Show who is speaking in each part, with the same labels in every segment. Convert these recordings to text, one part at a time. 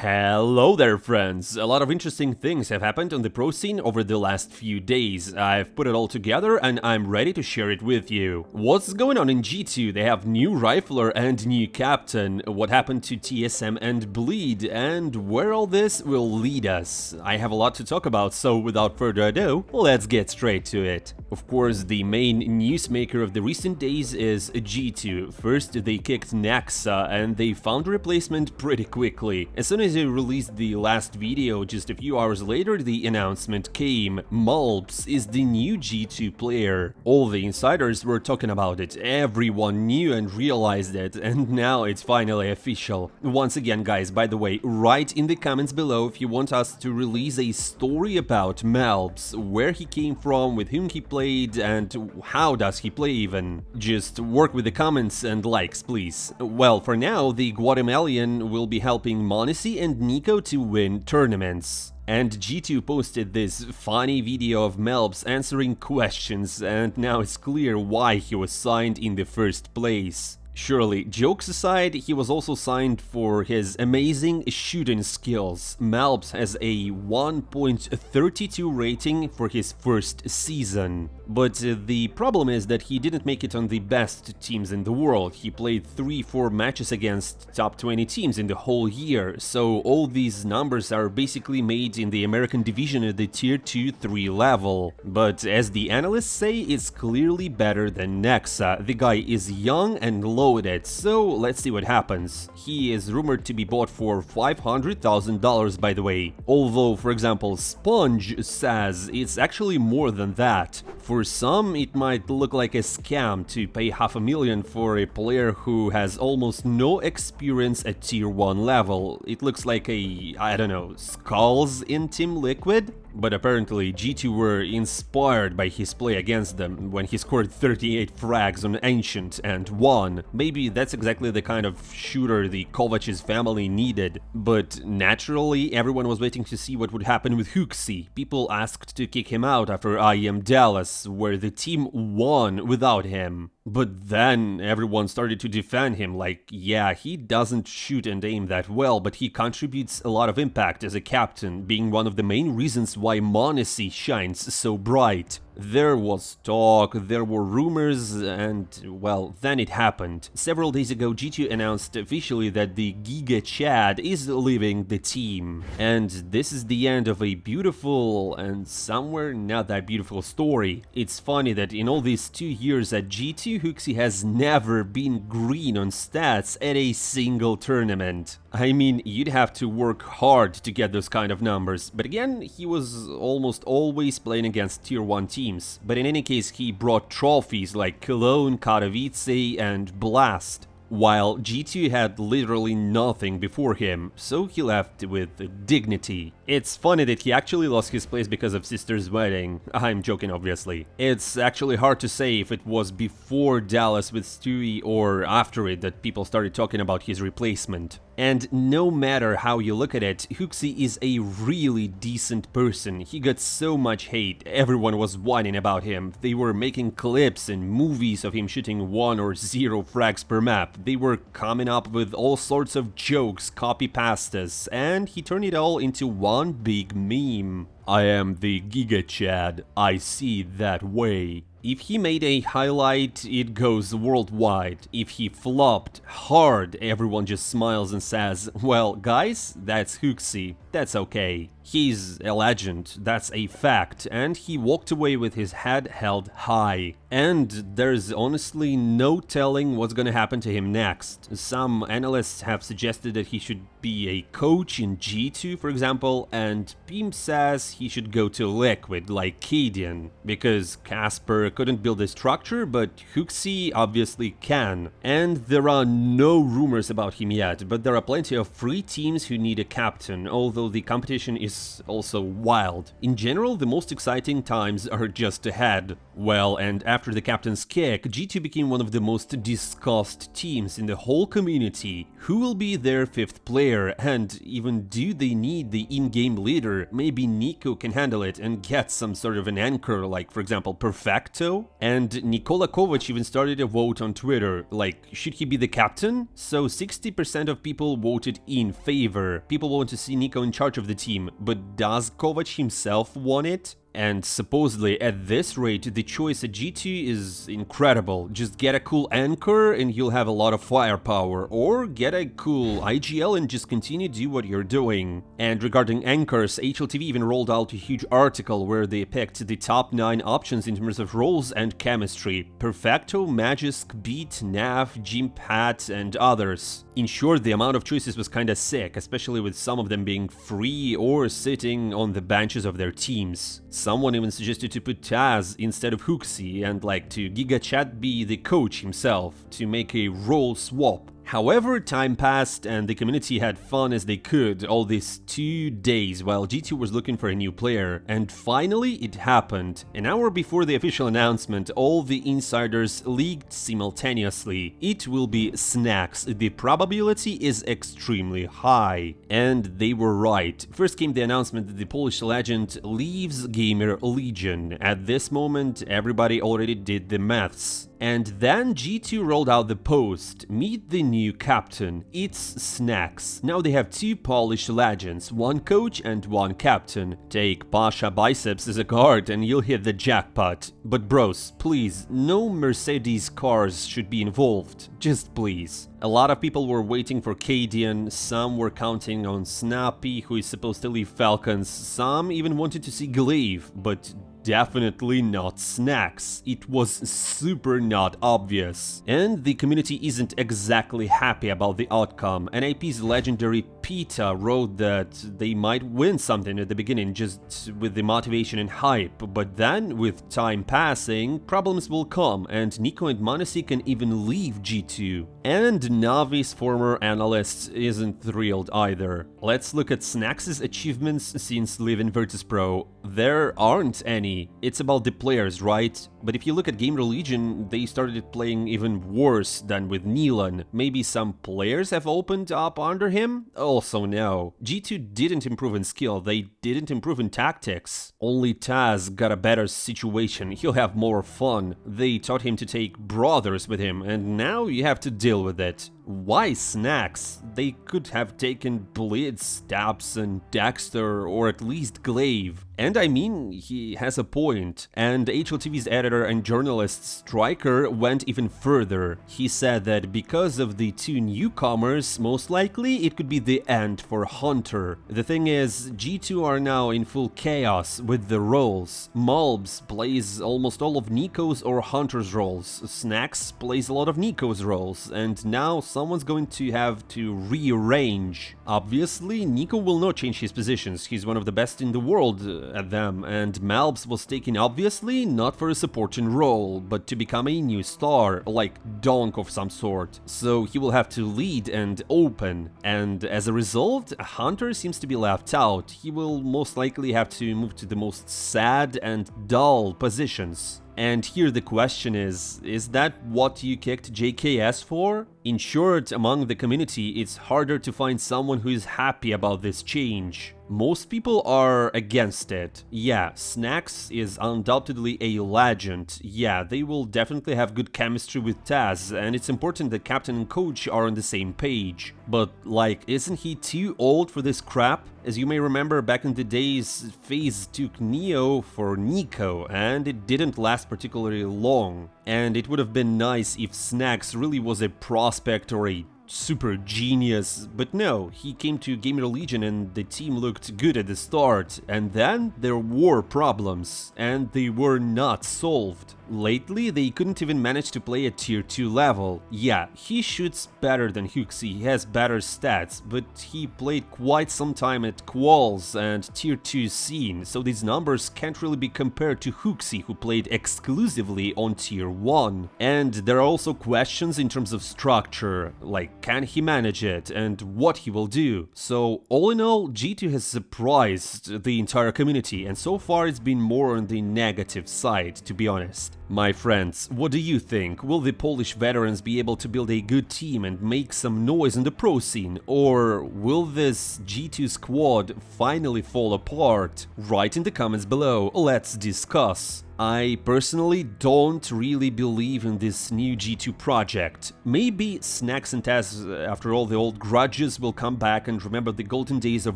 Speaker 1: Hello there, friends! A lot of interesting things have happened on the pro scene over the last few days. I've put it all together and I'm ready to share it with you. What's going on in G2? They have new rifler and new captain. What happened to TSM and Bleed? And where all this will lead us? I have a lot to talk about, so without further ado, let's get straight to it. Of course, the main newsmaker of the recent days is G2. First, they kicked Snax and they found a replacement pretty quickly. As soon as they released the last video, just a few hours later the announcement came. Malbs is the new G2 player. All the insiders were talking about it, everyone knew and realized it, and now it's finally official. Once again, guys, by the way, write in the comments below if you want us to release a story about Malbs, where he came from, with whom he played, and how does he play even. Just work with the comments and likes, please. Well, for now, the Guatemalan will be helping malbsMd and Nico to win tournaments. And G2 posted this funny video of Malbs answering questions, and now it's clear why he was signed in the first place. Surely, jokes aside, he was also signed for his amazing shooting skills. Malbs has a 1.32 rating for his first season. But the problem is that he didn't make it on the best teams in the world. He played 3-4 matches against top 20 teams in the whole year, so all these numbers are basically made in the American division at the tier 2-3 level. But as the analysts say, it's clearly better than Nexa. The guy is young and loaded, so let's see what happens. He is rumored to be bought for $500,000, by the way. Although, for example, Sponge says it's actually more than that. For some, it might look like a scam to pay $500,000 for a player who has almost no experience at tier 1 level. It looks like a, I don't know, Skulls in Team Liquid? But apparently G2 were inspired by his play against them when he scored 38 frags on Ancient and won. Maybe that's exactly the kind of shooter the Kovac's family needed. But naturally, everyone was waiting to see what would happen with Hooxi. People asked to kick him out after IEM Dallas, where the team won without him. But then everyone started to defend him, like, yeah, he doesn't shoot and aim that well, but he contributes a lot of impact as a captain, being one of the main reasons why malbsMd shines so bright. There was talk, there were rumors, and, well, then it happened. Several days ago, G2 announced officially that the Giga Chad is leaving the team. And this is the end of a beautiful and somewhere not that beautiful story. It's funny that in all these 2 years at G2, Hooxi has never been green on stats at a single tournament. I mean, you'd have to work hard to get those kind of numbers, but again, he was almost always playing against tier 1 teams. But in any case, he brought trophies like Cologne, Katowice and Blast, while G2 had literally nothing before him, so he left with dignity. It's funny that he actually lost his place because of sister's wedding. I'm joking, obviously. It's actually hard to say if it was before Dallas with Stewie or after it that people started talking about his replacement. And no matter how you look at it, Hooxi is a really decent person. He got so much hate, everyone was whining about him. They were making clips and movies of him shooting 1 or 0 frags per map. They were coming up with all sorts of jokes, copy-pastas, and he turned it all into one big meme. I am the Giga Chad, I see that way. If he made a highlight, it goes worldwide. If he flopped hard, everyone just smiles and says, well, guys, that's Hooxi, that's okay. He's a legend, that's a fact, and he walked away with his head held high. And there's honestly no telling what's gonna happen to him next. Some analysts have suggested that he should be a coach in G2, for example, and Pim says he should go to Liquid like Cadian, because Casper couldn't build a structure, but Hooxi obviously can. And there are no rumors about him yet, but there are plenty of free teams who need a captain, although the competition is also wild. In general, the most exciting times are just ahead. Well, and after the captain's kick, G2 became one of the most discussed teams in the whole community. Who will be their 5th player, and even do they need the in-game leader? Maybe Nico can handle it and get some sort of an anchor, like for example Perfecto? And Nikola Kovac even started a vote on Twitter, like should he be the captain? So 60% of people voted in favor. People want to see Nico in charge of the team, but does Kovac himself want it? And supposedly, at this rate, the choice at G2 is incredible. Just get a cool anchor and you'll have a lot of firepower, or get a cool IGL and just continue to do what you're doing. And regarding anchors, HLTV even rolled out a huge article where they picked the top 9 options in terms of roles and chemistry. Perfecto, Magisk, Beat, Nav, Jimpat, and others. In short, the amount of choices was kinda sick, especially with some of them being free or sitting on the benches of their teams. Someone even suggested to put Taz instead of Hooxi and like to GigaChat be the coach himself to make a role swap. However, time passed and the community had fun as they could all these 2 days while G2 was looking for a new player, and finally it happened. An hour before the official announcement, all the insiders leaked simultaneously. It will be Snax. The probability is extremely high. And they were right. First came the announcement that the Polish legend leaves Gamer Legion. At this moment, everybody already did the maths. And then G2 rolled out the post, meet the new captain, it's Snax. Now they have 2 Polish legends, 1 coach and 1 captain. Take Pasha Biceps as a guard and you'll hit the jackpot. But bros, please, no Mercedes cars should be involved, just please. A lot of people were waiting for Cadian, some were counting on Snappy, who is supposed to leave Falcons, some even wanted to see Glaive, but definitely not Snax. It was super not obvious. And the community isn't exactly happy about the outcome. NIP's legendary Pita wrote that they might win something at the beginning just with the motivation and hype, but then with time passing, problems will come and Nico and Manasi can even leave G2. And Navi's former analyst isn't thrilled either. Let's look at Snax's achievements since leaving Virtus.pro. There aren't any. It's about the players, right? But if you look at Gamer Legion, they started playing even worse than with Nilan. Maybe some players have opened up under him? Also no. G2 didn't improve in skill, they didn't improve in tactics. Only Taz got a better situation, he'll have more fun. They taught him to take brothers with him, and now you have to deal with it. Why Snax? They could have taken Blitz, Stabs, and Dexter, or at least Glaive. And I mean, he has a point. And HLTV's editor and journalist Striker went even further. He said that because of the 2 newcomers, most likely it could be the end for Hunter. The thing is, G2 are now in full chaos with the roles. Malbs plays almost all of Nico's or Hunter's roles. Snax plays a lot of Nico's roles, and now someone's going to have to rearrange. Obviously, Nico will not change his positions, he's one of the best in the world at them, and Malbs was taken obviously not for a supporting role, but to become a new star, like Donk of some sort. So he will have to lead and open, and as a result, Hunter seems to be left out. He will most likely have to move to the most sad and dull positions. And here the question is that what you kicked JKS for? In short, among the community, it's harder to find someone who is happy about this change. Most people are against it. Yeah, Snax is undoubtedly a legend. Yeah, they will definitely have good chemistry with Taz, and it's important that captain and coach are on the same page. But, like, isn't he too old for this crap? As you may remember, back in the days, FaZe took Neo for Nico, and it didn't last particularly long. And it would have been nice if Snax really was a prospect or a super genius, but no, he came to Gamer Legion and the team looked good at the start, and then there were problems, and they were not solved. Lately, they couldn't even manage to play at tier 2 level. Yeah, he shoots better than Hooxi, he has better stats, but he played quite some time at quals and tier 2 scene, so these numbers can't really be compared to Hooxi, who played exclusively on tier 1. And there are also questions in terms of structure, like can he manage it and what he will do. So all in all, G2 has surprised the entire community, and so far it's been more on the negative side, to be honest. My friends, what do you think? Will the Polish veterans be able to build a good team and make some noise in the pro scene? Or will this G2 squad finally fall apart? Write in the comments below, let's discuss. I personally don't really believe in this new G2 project. Maybe Snax and Taz, after all the old grudges, will come back and remember the golden days of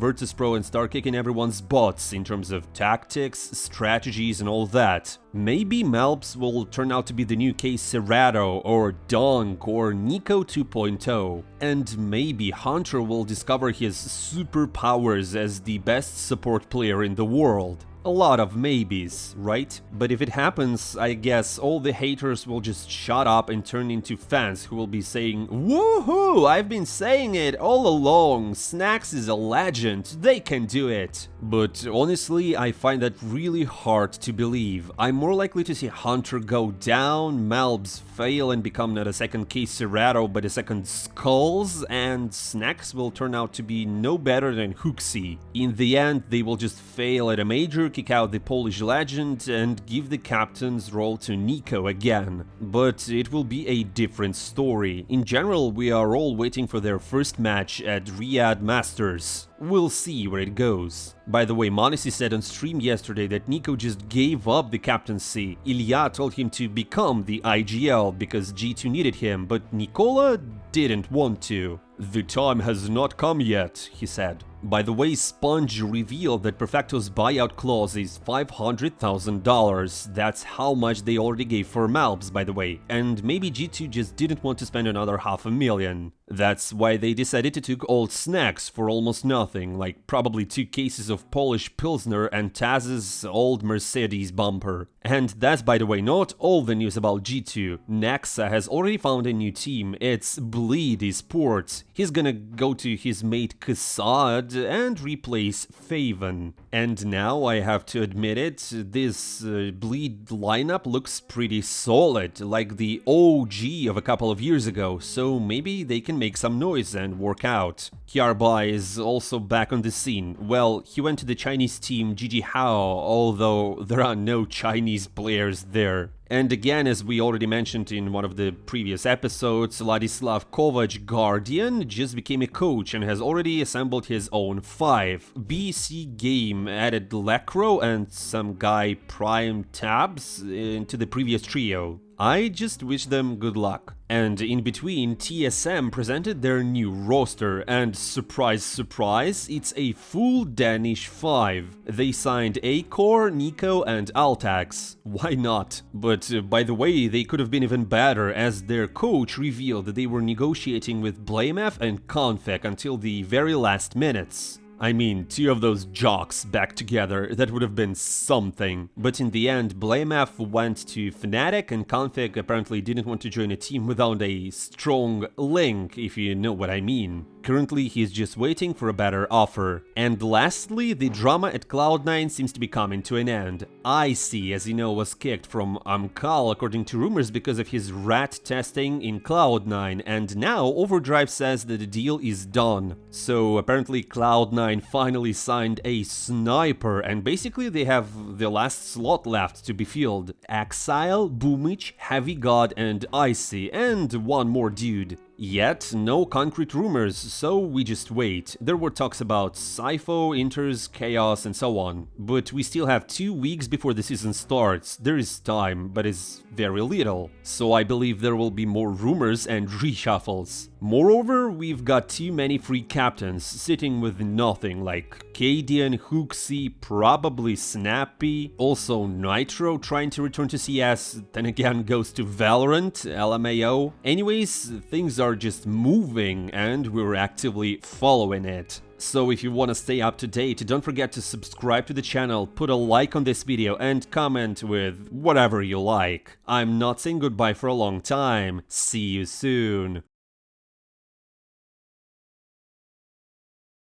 Speaker 1: Virtus.pro and start kicking everyone's butts in terms of tactics, strategies and all that. Maybe malbs will turn out to be the new case Serrato or Dunk or Nico 2.0. And maybe Hunter will discover his superpowers as the best support player in the world. A lot of maybes, right? But if it happens, I guess all the haters will just shut up and turn into fans who will be saying, "Woohoo! I've been saying it all along, Snax is a legend, they can do it." But honestly, I find that really hard to believe. I'm more likely to see Hunter go down, malbs fail and become not a second case Serrato but a second Skulls, and Snax will turn out to be no better than Hooxi. In the end, they will just fail at a major, kick out the Polish legend and give the captain's role to Nico again. But it will be a different story. In general, we are all waiting for their first match at Riyadh Masters. We'll see where it goes. By the way, Monesi said on stream yesterday that Nico just gave up the captaincy. Ilya told him to become the IGL because G2 needed him, but Nicola didn't want to. "The time has not come yet," he said. By the way, Sponge revealed that Perfecto's buyout clause is $500,000. That's how much they already gave for malbs, by the way. And maybe G2 just didn't want to spend another $500,000. That's why they decided to take old Snax for almost nothing, like probably 2 cases of Polish Pilsner and Taz's old Mercedes bumper. And that's, by the way, not all the news about G2. Nexa has already found a new team, it's Bleed Esports. He's gonna go to his mate Kassad and replace Faven. And now, I have to admit it, this Bleed lineup looks pretty solid, like the OG of a couple of years ago, so maybe they can make some noise and work out. Kyarbai is also back on the scene. Well, he went to the Chinese team GG Hao, although there are no Chinese players there. And again, as we already mentioned in one of the previous episodes, Ladislav Kovac Guardian just became a coach and has already assembled his own 5. BC Game added Lecro and some guy Prime Tabs into the previous trio. I just wish them good luck. And in between, TSM presented their new roster, and surprise surprise, it's a full Danish 5. They signed Acor, Nico and Altax. Why not? But by the way, they could have been even better, as their coach revealed that they were negotiating with blamef and Config until the very last minutes. I mean, 2 of those jocks back together, that would have been something. But in the end, blamef went to Fnatic and Config apparently didn't want to join a team without a strong link, if you know what I mean. Currently, he's just waiting for a better offer. And lastly, the drama at Cloud9 seems to be coming to an end. Icy, as you know, was kicked from Amcal according to rumors because of his rat testing in Cloud9, and now Overdrive says that the deal is done. So apparently Cloud9 finally signed a sniper, and basically they have the last slot left to be filled. Exile, Boomich, Heavy God and Icy, and one more dude. Yet, no concrete rumors, so we just wait. There were talks about Sypho, Inters, Chaos and so on. But we still have 2 weeks before the season starts. There is time, but it's very little. So I believe there will be more rumors and reshuffles. Moreover, we've got too many free captains sitting with nothing, like Cadian, Hooxi, probably Snappy, also Nitro trying to return to CS, then again goes to Valorant, LMAO. Anyways, things are just moving and we're actively following it. So if you want to stay up to date, don't forget to subscribe to the channel, put a like on this video and comment with whatever you like. I'm not saying goodbye for a long time. See you soon.